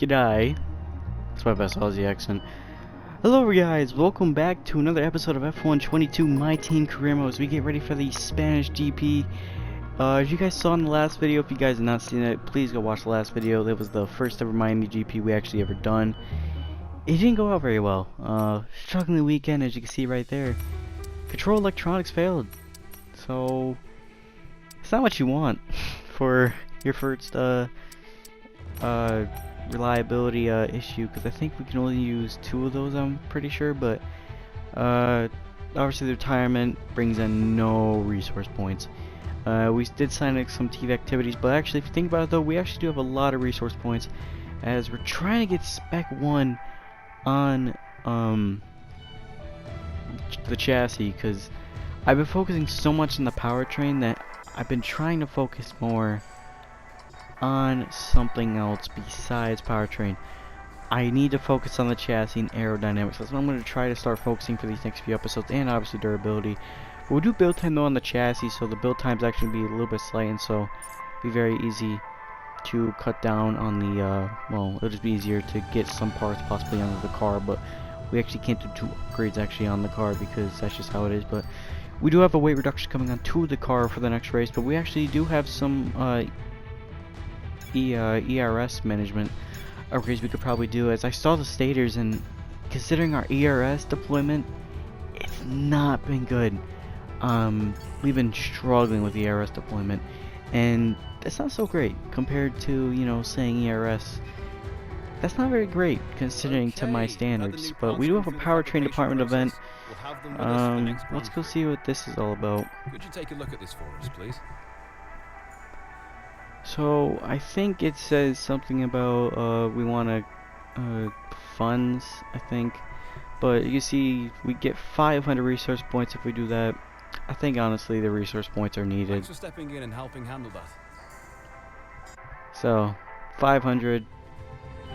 G'day. That's my best Aussie accent. Hello guys, welcome back to another episode of F1 22 My Team Career Mode as we get ready for the Spanish GP. As you guys saw in the last video, if you guys have not seen it, please go watch the last video. That was the first ever Miami GP we actually ever done. It didn't go out very well. Struggling weekend, as you can see right there. Control electronics failed. So, it's not what you want for your first reliability issue, because I think we can only use 2 of those, I'm pretty sure, but obviously the retirement brings in no resource points. We did sign up some TV activities, but actually if you think about it though, we actually do have a lot of resource points as we're trying to get Spec 1 on the chassis, because I've been focusing so much on the powertrain that I've been trying to focus more on something else besides powertrain. I need to focus on the chassis and aerodynamics. That's what I'm going to try to start focusing for these next few episodes, and obviously durability. We'll do build time though on the chassis, so the build time's actually be a little bit slight, and so it'll be very easy to cut down on the well, it'll just be easier to get some parts possibly onto the car, but we actually can't do 2 upgrades actually on the car because that's just how it is. But we do have a weight reduction coming on to the car for the next race, but we actually do have some ERS management upgrades we could probably do. As I saw the stators, and considering our ERS deployment, it's not been good. We've been struggling with the ERS deployment, and that's not so great compared to, you know, saying ERS. That's not very great considering to my standards. But we do have a powertrain department event. Let's go see what this is all about. Could you take a look at this for us, please? So I think it says something about we want to funds, I think, but you see we get 500 resource points if we do that. I think honestly the resource points are needed. Thanks for stepping in and helping handle that. So 500.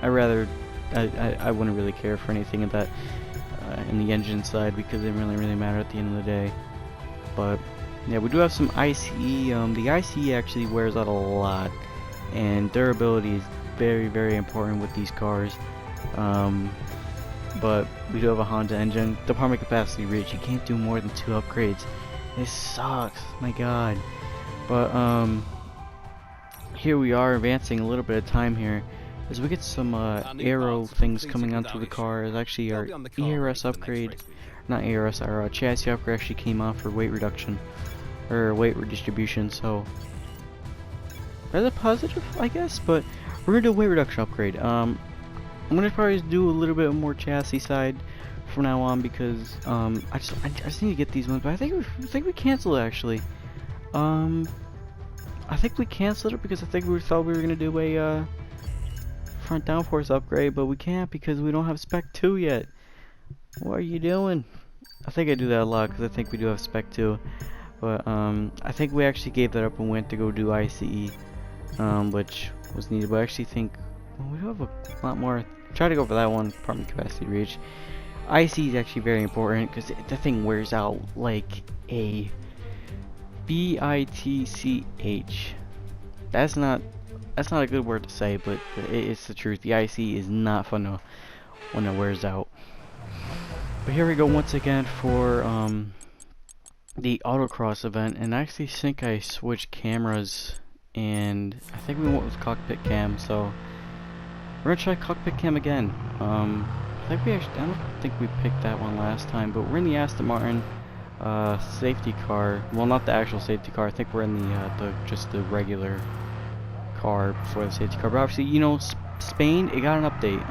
I wouldn't really care for anything of that in the engine side, because it doesn't really matter at the end of the day. But yeah, we do have some ICE. The ICE actually wears out a lot, and durability is very important with these cars. But we do have a Honda engine. Department capacity reach. You can't do more than 2 upgrades. This sucks, my god. But here we are advancing a little bit of time here as we get some aero things coming onto the car. Is actually our ERS upgrade, not ERS, our chassis upgrade actually came on for weight reduction. Or weight redistribution, so that's a positive, I guess. But we're gonna do a weight reduction upgrade. I'm gonna probably do a little bit more chassis side from now on, because I just need to get these ones. But I think we canceled it actually. I think we canceled it because I think we thought we were gonna do a front downforce upgrade, but we can't because we don't have Spec 2 yet. What are you doing? I think I do that a lot because I think we do have Spec 2. But I think we actually gave that up and went to go do ICE, which was needed. But I actually think, well, we do have a lot more. Try to go for that one, department capacity reach. ICE is actually very important because the thing wears out like a bitch. That's not a good word to say, but it's the truth. The ICE is not fun when it wears out. But here we go once again for the autocross event, and I actually think I switched cameras, and I think we went with cockpit cam, so we're gonna try cockpit cam again. I don't think we picked that one last time, but we're in the Aston Martin safety car. Well, not the actual safety car. I think we're in the just the regular car before the safety car. But obviously, you know, Spain, it got an update.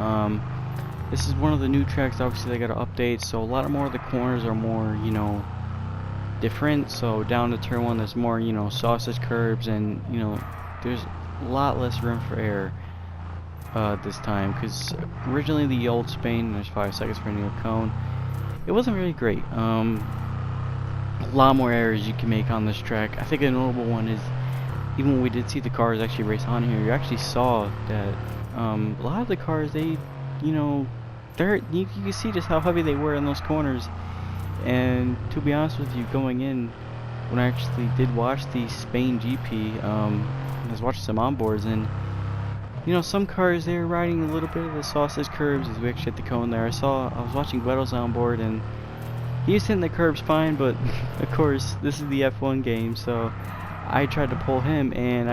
This is one of the new tracks. Obviously, they got an update, so a lot more of the corners are more, you know, different. So down to turn 1, there's more, you know, sausage curbs, and you know, there's a lot less room for error this time, because originally the old Spain, there's 5 seconds for a new cone, it wasn't really great. A lot more errors you can make on this track. I think a notable one is, even when we did see the cars actually race on here, you actually saw that a lot of the cars, they, you know, you can see just how heavy they were in those corners. And to be honest with you, going in, when I actually did watch the Spain GP, I was watching some onboards, and You know, some cars, they're riding a little bit of the sausage curbs as we actually hit the cone there. I was watching Guedo's on board, and he was hitting the curbs fine, but of course, this is the F1 game, so I tried to pull him, and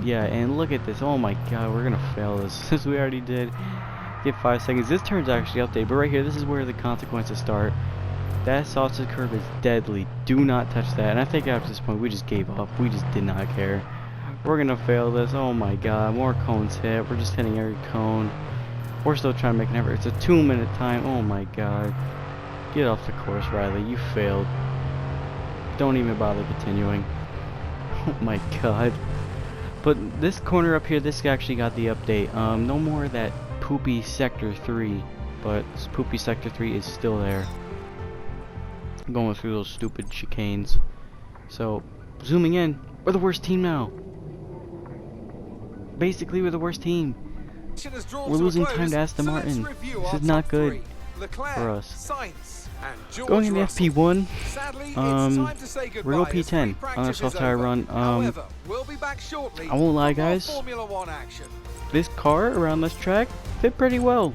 yeah, and look at this. Oh my god, we're gonna fail this, as we already did. Get 5 seconds. This turn's actually updated, but right here, this is where the consequences start. That sausage curb is deadly. Do not touch that. And I think after this point, we just gave up. We just did not care. We're gonna fail this. Oh my god, more cones hit. We're just hitting every cone. We're still trying to make an effort. It's a 2-minute time. Oh my god. Get off the course, Riley. You failed. Don't even bother continuing. Oh my god. But this corner up here, this actually got the update. No more of that poopy Sector 3. But poopy Sector 3 is still there. Going through those stupid chicanes. So, zooming in, we're the worst team now. Basically, we're the worst team. We're losing time to Aston Martin. This is not good for us. Going in the FP1, we're going P10 on a soft tire run. I won't lie, guys. This car around this track fit pretty well.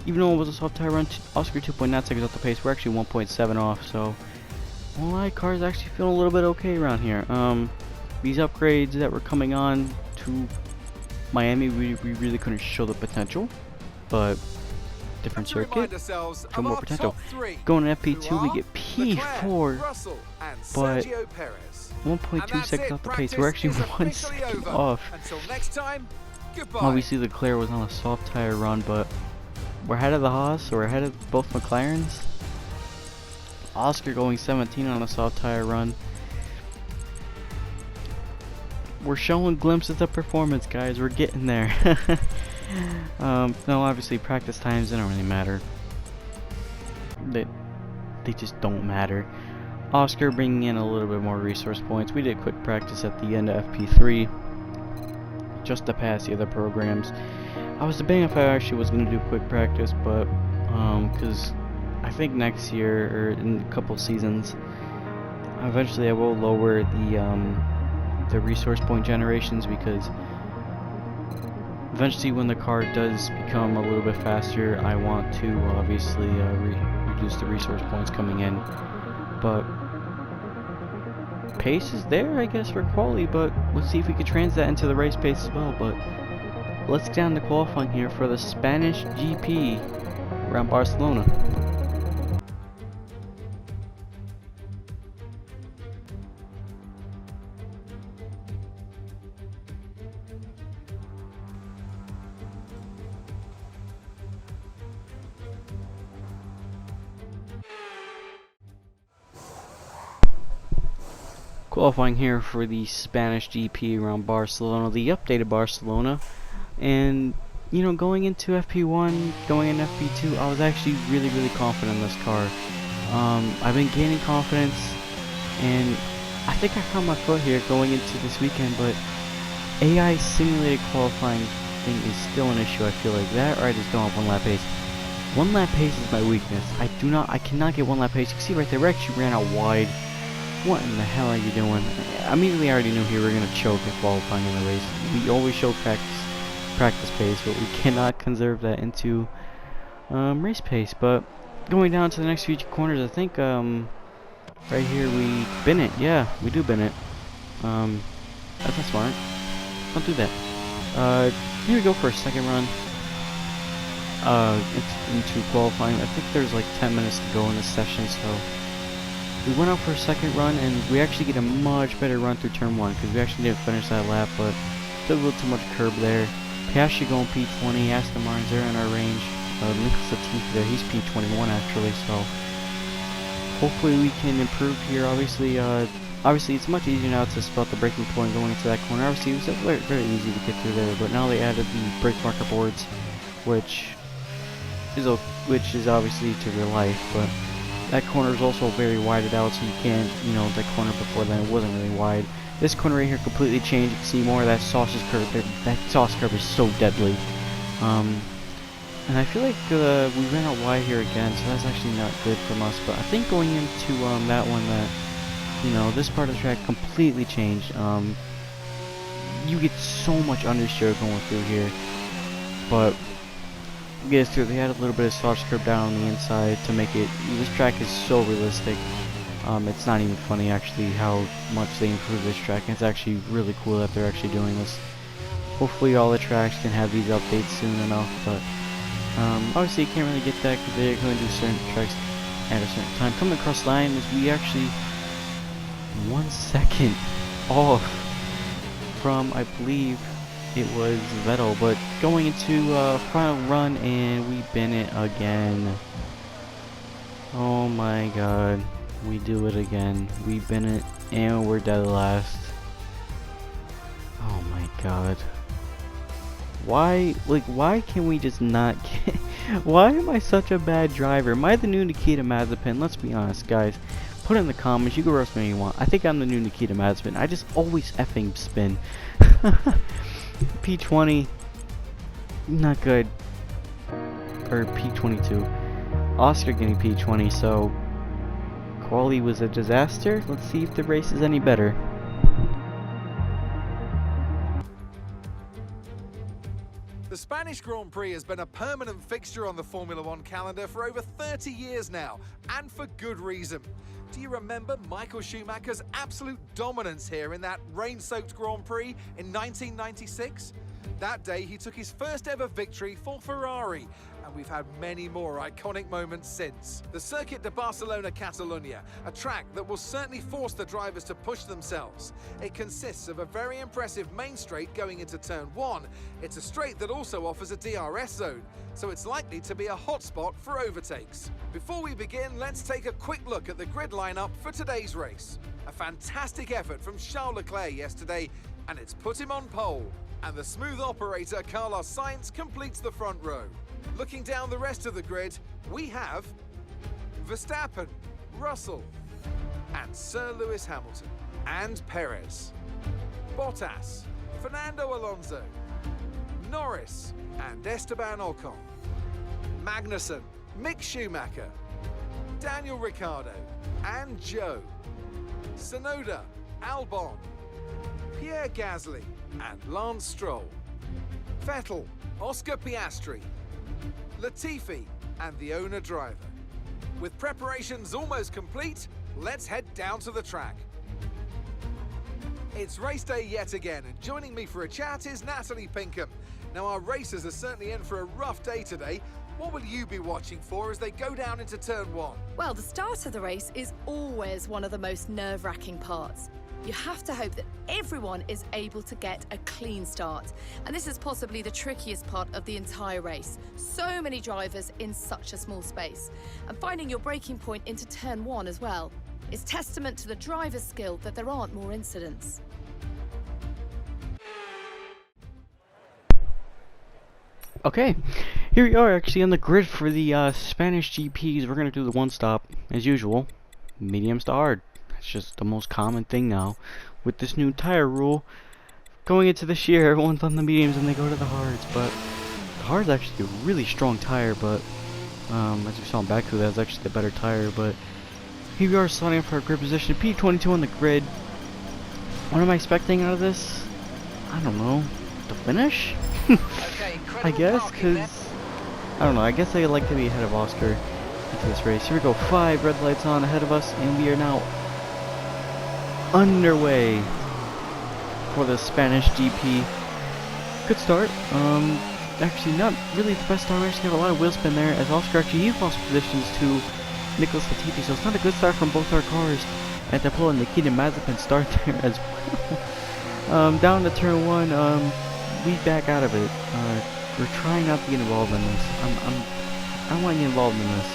Even though it was a soft tire run, Oscar 2.9 seconds off the pace. We're actually 1.7 off, so I won't lie, cars actually feeling a little bit okay around here. These upgrades that were coming on to Miami, we really couldn't show the potential, but different circuit, show more potential. Going to FP2, we get P4, but 1.2 seconds off the pace. We're actually 1 second off. Obviously, Leclerc was on a soft tire run, but we're ahead of the Haas, so we're ahead of both McLarens. Oscar going 17 on a soft tire run. We're showing glimpses of performance, guys. We're getting there. No, obviously practice times, they don't really matter. They just don't matter. Oscar bringing in a little bit more resource points. We did quick practice at the end of FP3, just to pass the other programs. I was debating if I actually was going to do quick practice, but because I think next year or in a couple seasons, eventually I will lower the resource point generations, because eventually when the car does become a little bit faster, I want to obviously reduce the resource points coming in. But pace is there, I guess, for quality, but let's see if we can translate that into the race pace as well. But let's get down to qualifying here for the Spanish GP around Barcelona. Qualifying here for the Spanish GP around Barcelona, the updated Barcelona. And you know, going into FP1, going in FP2, I was actually really confident in this car. I've been gaining confidence, and I think I found my foot here going into this weekend, but AI simulated qualifying thing is still an issue. I feel like that, or I just don't have 1 lap pace. 1 lap pace is my weakness. I cannot get 1 lap pace. You can see right there, we actually ran out wide. What in the hell are you doing? Immediately I already knew here we were going to choke at qualifying in the race. We always show practice pace, but we cannot conserve that into race pace. But going down to the next few corners, I think right here we bin it. Yeah, we do bin it. That's not smart. Don't do that. Here we go for a second run. Into qualifying. I think there's like 10 minutes to go in this session, so we went out for a second run, and we actually get a much better run through turn 1, because we actually didn't finish that lap, but did a little too much curb there. Piastri going P20, Aston Martin's there in our range. Nicholas Latifi there, he's P21 actually, so hopefully we can improve here. Obviously it's much easier now to spot the braking point going into that corner. Obviously it was very easy to get through there, but now they added the brake marker boards, which is obviously to real life, but that corner is also very wided out, so you can't, you know, that corner before then it wasn't really wide. This corner right here completely changed. You can see more of that sausage curve there. That sausage curve is so deadly. And I feel like we ran out wide here again, so that's actually not good from us. But I think going into that one, that, you know, this part of the track completely changed. You get so much understeer going through here. but get through. They had a little bit of soft script down on the inside to make it. This track is so realistic. It's not even funny actually how much they improved this track. It's actually really cool that they're actually doing this. Hopefully all the tracks can have these updates soon enough, but obviously you can't really get that because they're going to do certain tracks at a certain time. Coming across the line is we actually 1 second off from, I believe it was Vettel, but going into final run and we bin it again. Oh my god, we do it again. We bin it and we're dead last. Oh my god. Why can we just not get... Why am I such a bad driver? Am I the new Nikita Mazepin? Let's be honest, guys. Put it in the comments. You can roast me if you want. I think I'm the new Nikita Mazepin. I just always effing spin. P20, not good. Or P22. Oscar getting P20, so quality was a disaster. Let's see if the race is any better. The Spanish Grand Prix has been a permanent fixture on the Formula One calendar for over 30 years now, and for good reason. Do you remember Michael Schumacher's absolute dominance here in that rain-soaked Grand Prix in 1996? That day he took his first ever victory for Ferrari, and we've had many more iconic moments since. The Circuit de Barcelona-Catalunya, a track that will certainly force the drivers to push themselves. It consists of a very impressive main straight going into turn 1. It's a straight that also offers a DRS zone, so it's likely to be a hotspot for overtakes. Before we begin, let's take a quick look at the grid lineup for today's race. A fantastic effort from Charles Leclerc yesterday, and it's put him on pole. And the smooth operator Carlos Sainz completes the front row. Looking down the rest of the grid, we have Verstappen, Russell, and Sir Lewis Hamilton, and Perez, Bottas, Fernando Alonso, Norris, and Esteban Ocon, Magnussen, Mick Schumacher, Daniel Ricciardo, and Joe, Tsunoda, Albon, Pierre Gasly, and Lance Stroll, Vettel, Oscar Piastri, Latifi, and the owner driver. With preparations almost complete, let's head down to the track. It's race day yet again, and joining me for a chat is Natalie Pinkham. Now, our racers are certainly in for a rough day today. What will you be watching for as they go down into turn 1? Well, the start of the race is always one of the most nerve-wracking parts. You have to hope that everyone is able to get a clean start. And this is possibly the trickiest part of the entire race. So many drivers in such a small space. And finding your braking point into turn 1 as well. It's testament to the driver's skill that there aren't more incidents. Okay, here we are actually on the grid for the Spanish GPs. We're going to do the one stop, as usual, mediums to hard. It's just the most common thing now. With this new tire rule, going into this year, everyone's on the mediums and they go to the hards. But the hard's actually a really strong tire, but as we saw in Baku, that's actually the better tire. But here we are starting for our grid position. P22 on the grid. What am I expecting out of this? I don't know. The finish? I guess, because I don't know. I guess I'd like to be ahead of Oscar into this race. Here we go. 5 red lights on ahead of us, and we are now underway for the Spanish GP. Good start. Actually, not really the best start. We actually have a lot of wheel spin there, as Oscar actually he lost positions to Nicholas Latifi. So it's not a good start from both our cars. And to pull in Nikita Mazepin start there as well. Down to turn 1. We back out of it. We're trying not to get involved in this. I don't want to get involved in this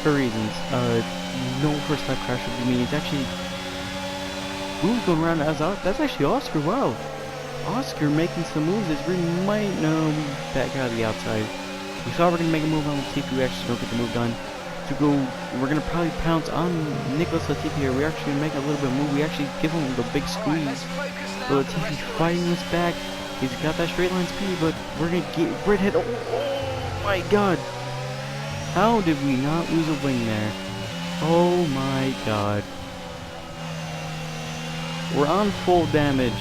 for reasons. No first lap crash would be me. It's actually moves going around as that's actually Oscar. Wow, Oscar making some moves as we might back out of the outside. We thought we were gonna make a move on Latifi. We actually don't get the move done. To go, we're gonna probably pounce on Nicholas Latifi here. We're actually gonna make a little bit of move. We actually give him the big squeeze. But Latifi's fighting us back. He's got that straight line speed, but we're gonna get grid hit. Oh my god! How did we not lose a wing there? Oh my god! We're on full damage,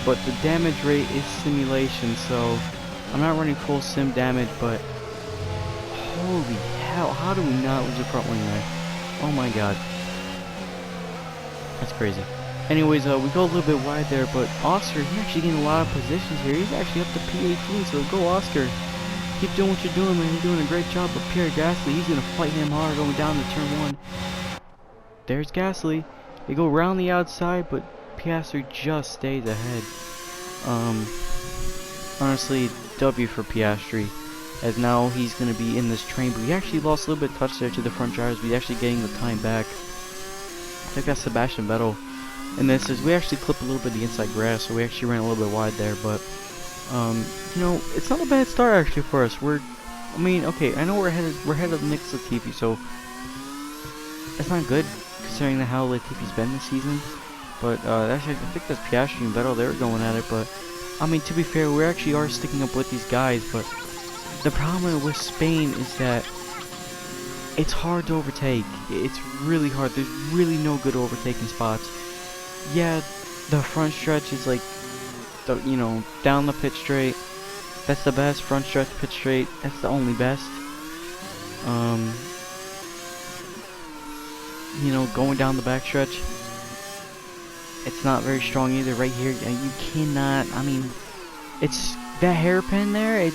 but the damage rate is simulation, so I'm not running full sim damage, but holy hell, how do we not lose a front wing there? Oh my god. That's crazy. Anyways, we go a little bit wide there, but Oscar, he's actually getting a lot of positions here. He's actually up to P18, so go Oscar. Keep doing what you're doing, man. You're doing a great job. But Pierre Gasly, he's going to fight him hard going down to turn 1. There's Gasly. They go around the outside, but Piastri just stays ahead. Honestly, W for Piastri, as now he's going to be in this train, but he actually lost a little bit of touch there to the front drivers, but he's actually getting the time back. I think that's Sebastian Vettel. And this is, we actually clipped a little bit of the inside grass, so we actually ran a little bit wide there, but, you know, it's not a bad start actually for us. I mean, okay, I know we're ahead of Nick Latifi, so that's not good considering how Latifi's been this season. But actually, I think that's Piastri and Vettel, they were going at it, but I mean, to be fair, we actually are sticking up with these guys, but the problem with Spain is that it's hard to overtake. It's really hard. There's really no good overtaking spots. Yeah, the front stretch is like, you know, down the pit straight. That's the best front stretch pit straight. That's the only best. You know, going down the back stretch, it's not very strong either. Right here, you cannot. I mean, it's that hairpin there. It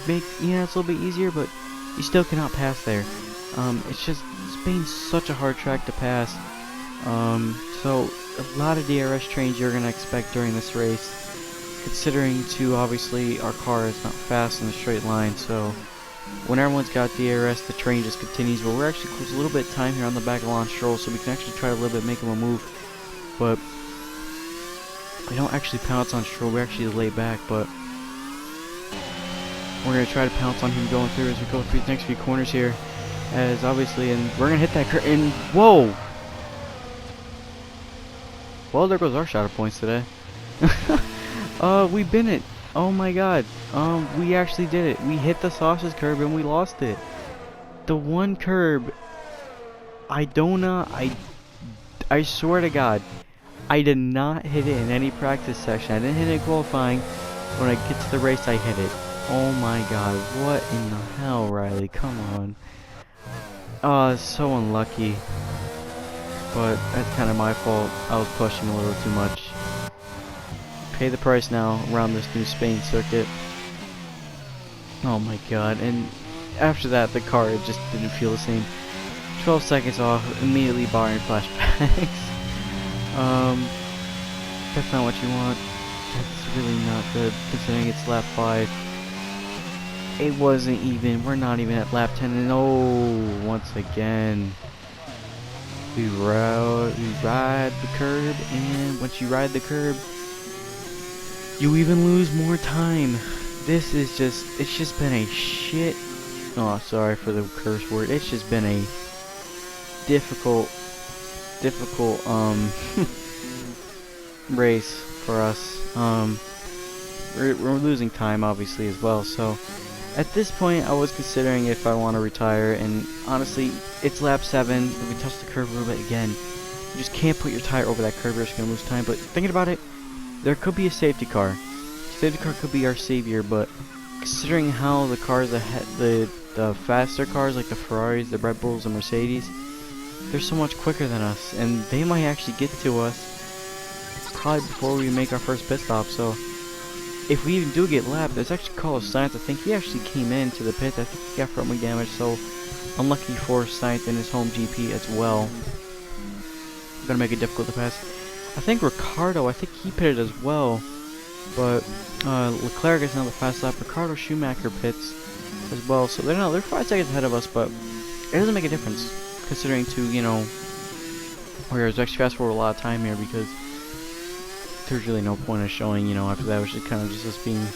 makes, you know, it's a little bit easier, but you still cannot pass there. It's just, Spain's such a hard track to pass. So a lot of DRS trains you're gonna expect during this race, considering too, obviously our car is not fast in a straight line. So when everyone's got DRS, the train just continues. But we're actually close a little bit of time here on the back of Lance Stroll, so we can actually try to a little bit make him a move. But we don't actually pounce on Stroll. We actually lay back, but we're gonna try to pounce on him going through as we go through the next few corners here. As obviously, and we're gonna hit that curve, and whoa! Well, there goes our shot of points today. We bin it. Oh my god. We actually did it. We hit the sausage curb and we lost it. The one curb, I swear to god, I did not hit it in any practice section. I didn't hit it in qualifying. When I get to the race, I hit it. Oh my god, what in the hell, Riley? Come on. Oh, so unlucky. But that's kind of my fault. I was pushing a little too much. Pay the price now around this new Spain circuit. Oh my god. And after that, the car, it just didn't feel the same. 12 seconds off, immediately barring flashbacks. That's not what you want. That's really not good, considering it's lap 5. It wasn't even, we're not even at lap 10, and oh, once again, we ride the curb, and once you ride the curb, you even lose more time. This is just, it's just been a shit, oh, sorry for the curse word, it's just been a difficult, race for us. We're losing time, obviously, as well, so at this point, I was considering if I want to retire, and honestly, it's lap 7, if we touch the curve a little bit again, you just can't put your tire over that curve, you're just going to lose time. But thinking about it, there could be a safety car. Safety car could be our savior, but considering how the cars ahead, the faster cars like the Ferraris, the Red Bulls, the Mercedes, they're so much quicker than us, and they might actually get to us probably before we make our first pit stop. So if we even do get lapped, there's actually Carlos Sainz. I think he actually came into the pit. I think he got front wing damage, so unlucky for Sainz in his home GP as well. Gonna make it difficult to pass. I think Ricardo, I think he pitted as well, but Leclerc is now the fast lap. Ricardo Schumacher pits as well, so they're 5 seconds ahead of us, but it doesn't make a difference considering to, you know, whereas actually fast forward a lot of time here because there's really no point in showing, you know, after that, which is kind of just us being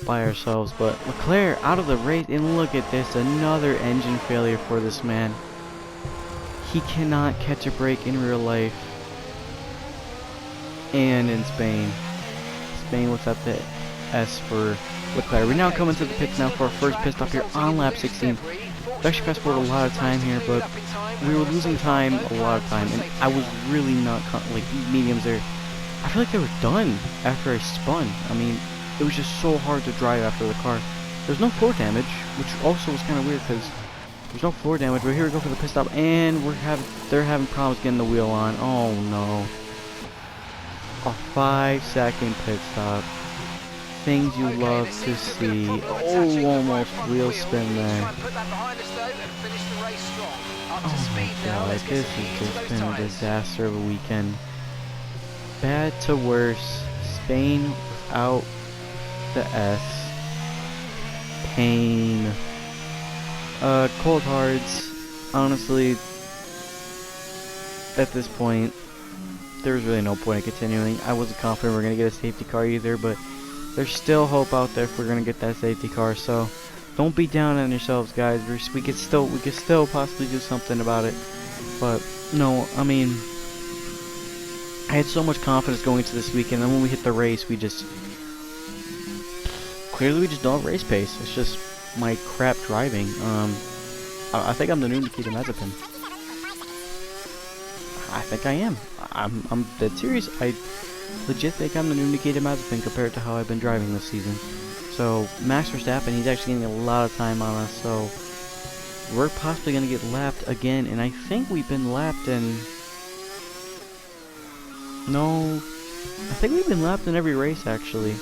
by ourselves. But Leclerc out of the race, and look at this, another engine failure for this man. He cannot catch a break in real life and in Spain. Spain without the S for Leclerc. We're now coming to the pits now for our first pit stop here on lap 16. We actually fast forward a lot of time here, but we were losing time a lot of time, and I was really not like mediums there. I feel like they were done after I spun. I mean, it was just so hard to drive after the car. There's no floor damage, which also was kind of weird because there's no floor damage. But here we go for the pit stop, and they're having problems getting the wheel on. Oh no! A 5-second pit stop. Things you love to see. Oh, almost wheel spin there. Oh my god, this has just been a disaster of a weekend. Bad to worse. Spain without the S. Pain. Cold Hards. Honestly, at this point, there's really no point in continuing. I wasn't confident we're gonna get a safety car either, but there's still hope out there if we're gonna get that safety car. So don't be down on yourselves, guys. We could still possibly do something about it. But no, I mean, I had so much confidence going into this weekend, and when we hit the race, we just don't have race pace. It's just my crap driving. I think I'm the new Nikita Mazepin. I think I am. I'm dead serious. I legit think I'm the new Nikita Mazepin compared to how I've been driving this season. So Max Verstappen, he's actually getting a lot of time on us. So we're possibly gonna get lapped again, and I think we've been lapped in. No, I think we've been lapped in every race actually,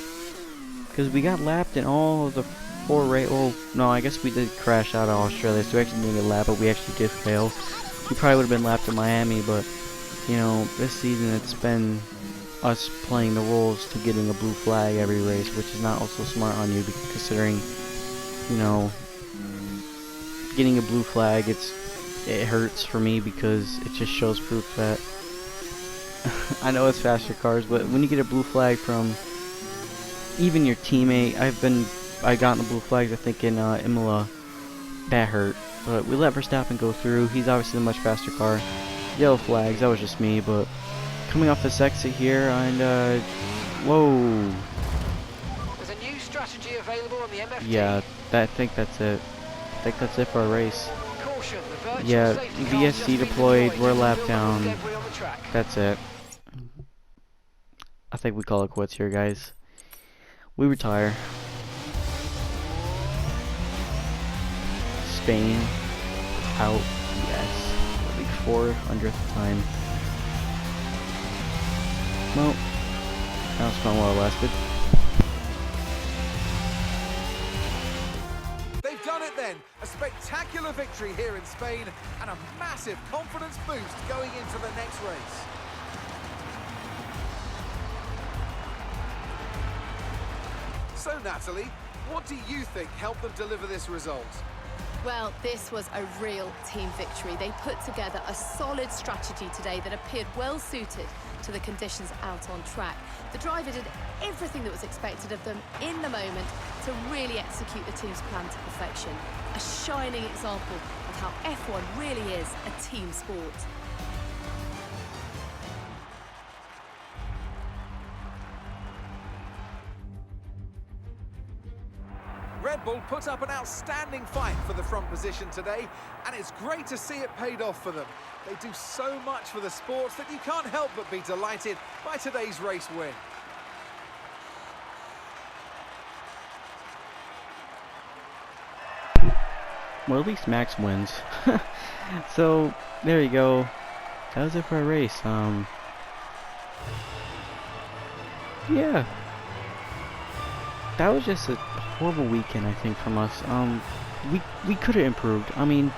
because we got lapped in all of the 4 races. Oh no, I guess we did crash out of Australia, so we actually didn't get lapped, but we actually did fail. We probably would have been lapped in Miami, but you know, this season it's been us playing the rules to getting a blue flag every race, which is not also smart on you, considering, you know, getting a blue flag, it hurts for me because it just shows proof that I know it's faster cars, but when you get a blue flag from even your teammate, I got the blue flags I think in Imola, that hurt. But we let Verstappen go through. He's obviously the much faster car. Yellow flags, that was just me, but coming off this exit here, and whoa. There's a new strategy available on the MFT. Yeah, I think that's it. I think that's it for our race. Caution, the virtual Yeah, safety car's VSC just been deployed, we're a lap Build down. debris on the track. That's it. I think we call it quits here, guys. We retire. Spain out, yes. I think 400th time. Well, that was fun while it lasted. They've done it then. A spectacular victory here in Spain and a massive confidence boost going into the next race. So, Natalie, what do you think helped them deliver this result? Well, this was a real team victory. They put together a solid strategy today that appeared well suited to the conditions out on track. The driver did everything that was expected of them in the moment to really execute the team's plan to perfection. A shining example of how F1 really is a team sport. Red Bull put up an outstanding fight for the front position today, and it's great to see it paid off for them. They do so much for the sport that you can't help but be delighted by today's race win. Well, at least Max wins. So, there you go. That was it for our race. Yeah. That was just a horrible weekend, I think, from us. We could have improved. I mean,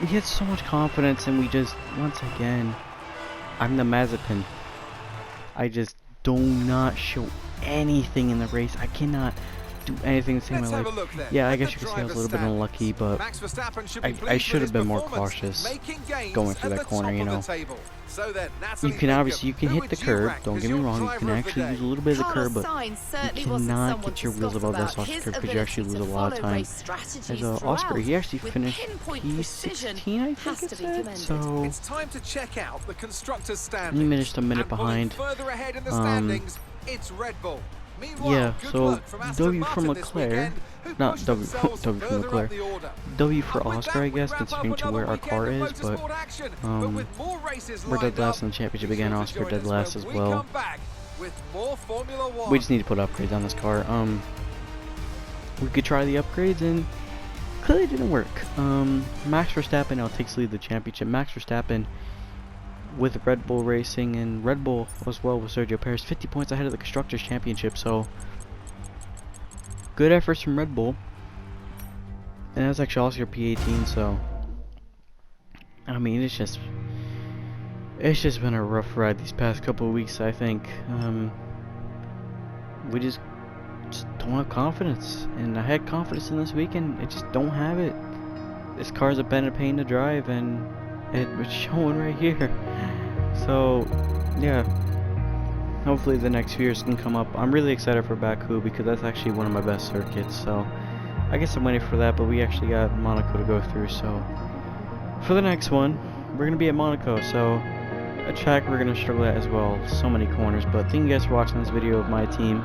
we had so much confidence, and we just, once again, I'm the Mazepin. I just do not show anything in the race. I cannot do anything to save my life. Yeah, I guess you could say I was a little bit unlucky, but I should have been more cautious going through that corner, you know. You can obviously, hit the curb, don't get me wrong, you can actually use a little bit of the curb, but you cannot get your wheels above that Oscar curb because you actually lose a lot of time. As Oscar, he actually finished P16, I think it said, so it's time to check out the constructors' standings. he finished a minute behind. Further ahead in the standings, it's Red Bull. Yeah, so W for Leclerc, not W for Leclerc, W for Oscar, I guess, considering to where our car is, but we're dead last in the championship again, Oscar dead last as well. with more Formula One. We just need to put upgrades on this car. We could try the upgrades and clearly didn't work. Max Verstappen now takes lead of the championship. Max Verstappen with Red Bull Racing and Red Bull as well with Sergio Perez, 50 points ahead of the Constructors' Championship. So good efforts from Red Bull. And that's actually also your P18. So I mean, it's just been a rough ride these past couple of weeks. I think we just don't have confidence, and I had confidence in this weekend. I just don't have it. This car's been a pain to drive, and it's showing right here. So yeah, hopefully the next few years can come up. I'm really excited for Baku because that's actually one of my best circuits. So I guess I'm waiting for that, but we actually got Monaco to go through. So for the next one, we're gonna be at Monaco. So a track we're gonna struggle at as well. So many corners. But thank you guys for watching this video of my team.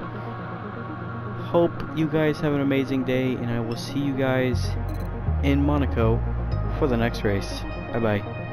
Hope you guys have an amazing day, and I will see you guys in Monaco for the next race. Bye bye.